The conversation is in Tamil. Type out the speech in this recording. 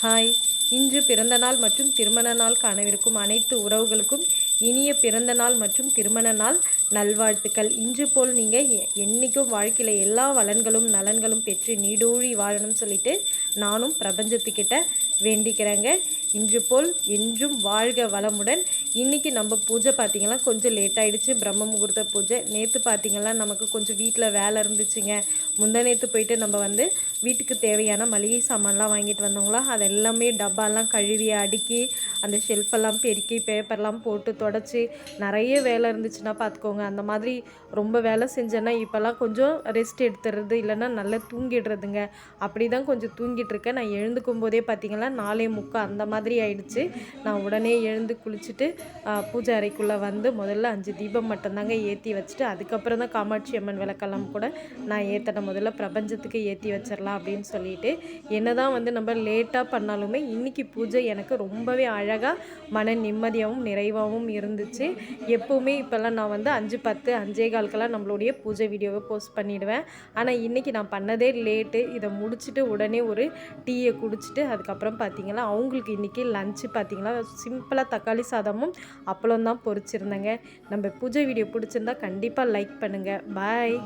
ஹாய். இன்று பிறந்த நாள் மற்றும் திருமண நாள் காணவிருக்கும் அனைத்து உறவுகளுக்கும் இனிய பிறந்த நாள் மற்றும் திருமண நாள் நல்வாழ்த்துக்கள். இன்று போல் நீங்கள் என்றைக்கும் வாழ்க்கையில் எல்லா வளன்களும் நலன்களும் பெற்று நீடூழி வாழணும்னு சொல்லிட்டு நானும் பிரபஞ்சத்துக்கிட்ட வேண்டிக்கிறேங்க. இன்று போல் என்றும் வாழ்க வளமுடன். இன்றைக்கி நம்ம பூஜை பார்த்திங்கன்னா கொஞ்சம் லேட் ஆகிடுச்சு. பிரம்ம முகூர்த்த பூஜை நேற்று பார்த்திங்கன்னா நமக்கு கொஞ்சம் வீட்டில் வேலை இருந்துச்சுங்க. நேற்று போயிட்டு நம்ம வீட்டுக்கு தேவையான மளிகை சாமான்லாம் வாங்கிட்டு வந்தோங்களா, அது எல்லாமே டப்பாலாம் கழுவி அடுக்கி அந்த ஷெல்ஃபெல்லாம் பெருக்கி பேப்பர்லாம் போட்டு தொடச்சி நிறைய வேலை இருந்துச்சுன்னா பார்த்துக்கோங்க. அந்த மாதிரி ரொம்ப வேலை செஞ்சேன்னா இப்போல்லாம் கொஞ்சம் ரெஸ்ட் எடுத்துடுறது, இல்லைன்னா நல்லா தூங்கிடுறதுங்க. அப்படி தான் கொஞ்சம் தூங்கிட்டுருக்கேன். நான் எழுந்துக்கும் போதே பார்த்திங்கன்னா 4:45 அந்த மாதிரி ஆயிடுச்சு. நான் உடனே எழுந்து குளிச்சுட்டு பூஜை அறைக்குள்ளே முதல்ல 5 தீபம் மட்டும்தாங்க ஏற்றி வச்சுட்டு அதுக்கப்புறம் தான் காமாட்சி அம்மன் விளக்கெல்லாம் கூட நான் ஏற்றின. முதல்ல பிரபஞ்சத்துக்கு ஏற்றி வச்சிடலாம் அப்படின்னு சொல்லிட்டு என்ன தான் நம்ம லேட்டாக பண்ணாலுமே இன்றைக்கி பூஜை எனக்கு ரொம்பவே அழகாக மன நிம்மதியாகவும் நிறைவாகவும் இருந்துச்சு. எப்போவுமே இப்போல்லாம் நான் 5:10 5:15 நம்மளுடைய பூஜை வீடியோவை போஸ்ட் பண்ணிவிடுவேன். ஆனால் இன்றைக்கி நான் பண்ணதே லேட்டு. இதை முடிச்சுட்டு உடனே ஒரு டீயை குடிச்சிட்டு அதுக்கப்புறம் பார்த்திங்கன்னா அவங்களுக்கு இன்றைக்கி லஞ்சு பார்த்திங்கன்னா சிம்பிளாக தக்காளி சாதமும் அப்பளம் தான் பொரிச்சிருந்தேங்க. நம்ம பூஜை வீடியோ பிடிச்சிருந்தா கண்டிப்பாக லைக் பண்ணுங்கள். பாய்.